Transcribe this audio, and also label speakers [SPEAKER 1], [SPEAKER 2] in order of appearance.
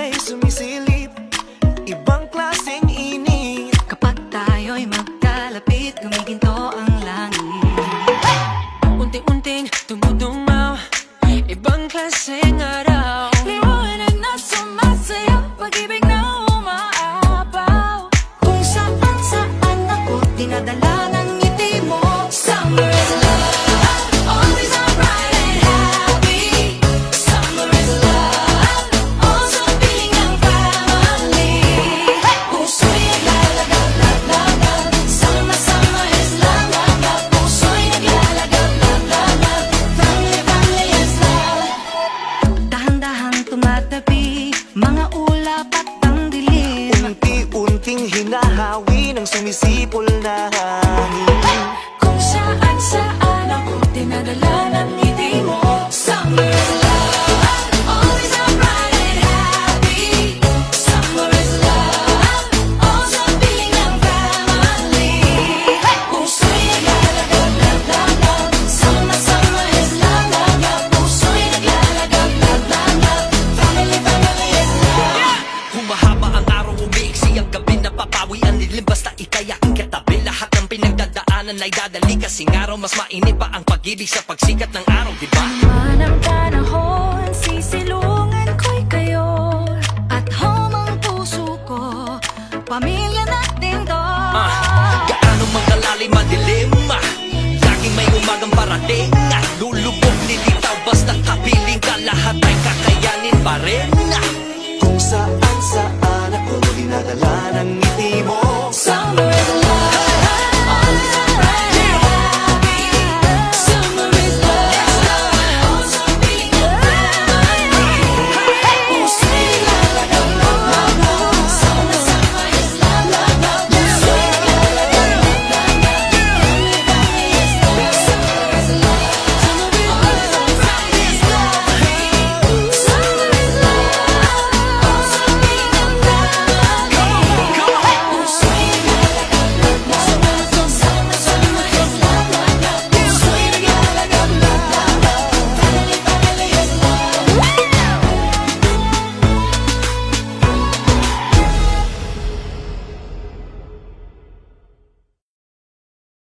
[SPEAKER 1] ay sumisilip, ibang klaseng init.
[SPEAKER 2] Kapag tayo'y magkalapit, gumiginto ang langit. Unti-unting dumudungaw, ibang klaseng araw. Liwanag na sumasayaw, pag-ibig na umaapaw. Kung saan ako dinadala ng ngiti mo. Summer is love, always so bright and happy. Summer is love, also feeling ng family. Puso'y naglalagab, love, love, love. Summer, summer is love, love, love. Puso'y naglalagab, love, love, love. Family, family is love. Dahan-dahan tumatabi, mga ulap at ang dilim.
[SPEAKER 1] Unti-unting hinahawi ng sumisipol na hangin.
[SPEAKER 2] Kung saan ako dinadala ng ngiti mo. Summer is love, always so bright and happy. Summer is love, also feeling ng family. Puso'y naglalagab, love, love, love. Summer, summer is love, love, love. Puso'y naglalagab, love, love, love. Family, family is love.
[SPEAKER 3] Humahaba ang araw, umiiksi ang gabi, napapawi ang lilim, basta ika'y aking katabi. Lahat ng pinagdadaanan ay dadali, kasing araw mas mainit pa ang pag-ibig sa pagsikat ng araw, diba?
[SPEAKER 2] Man ang panahon, sisilungan ko'y kayo. At home ang puso ko, pamilya natin to.
[SPEAKER 3] Gaano mang kalalim madilim, laging may umagang parating.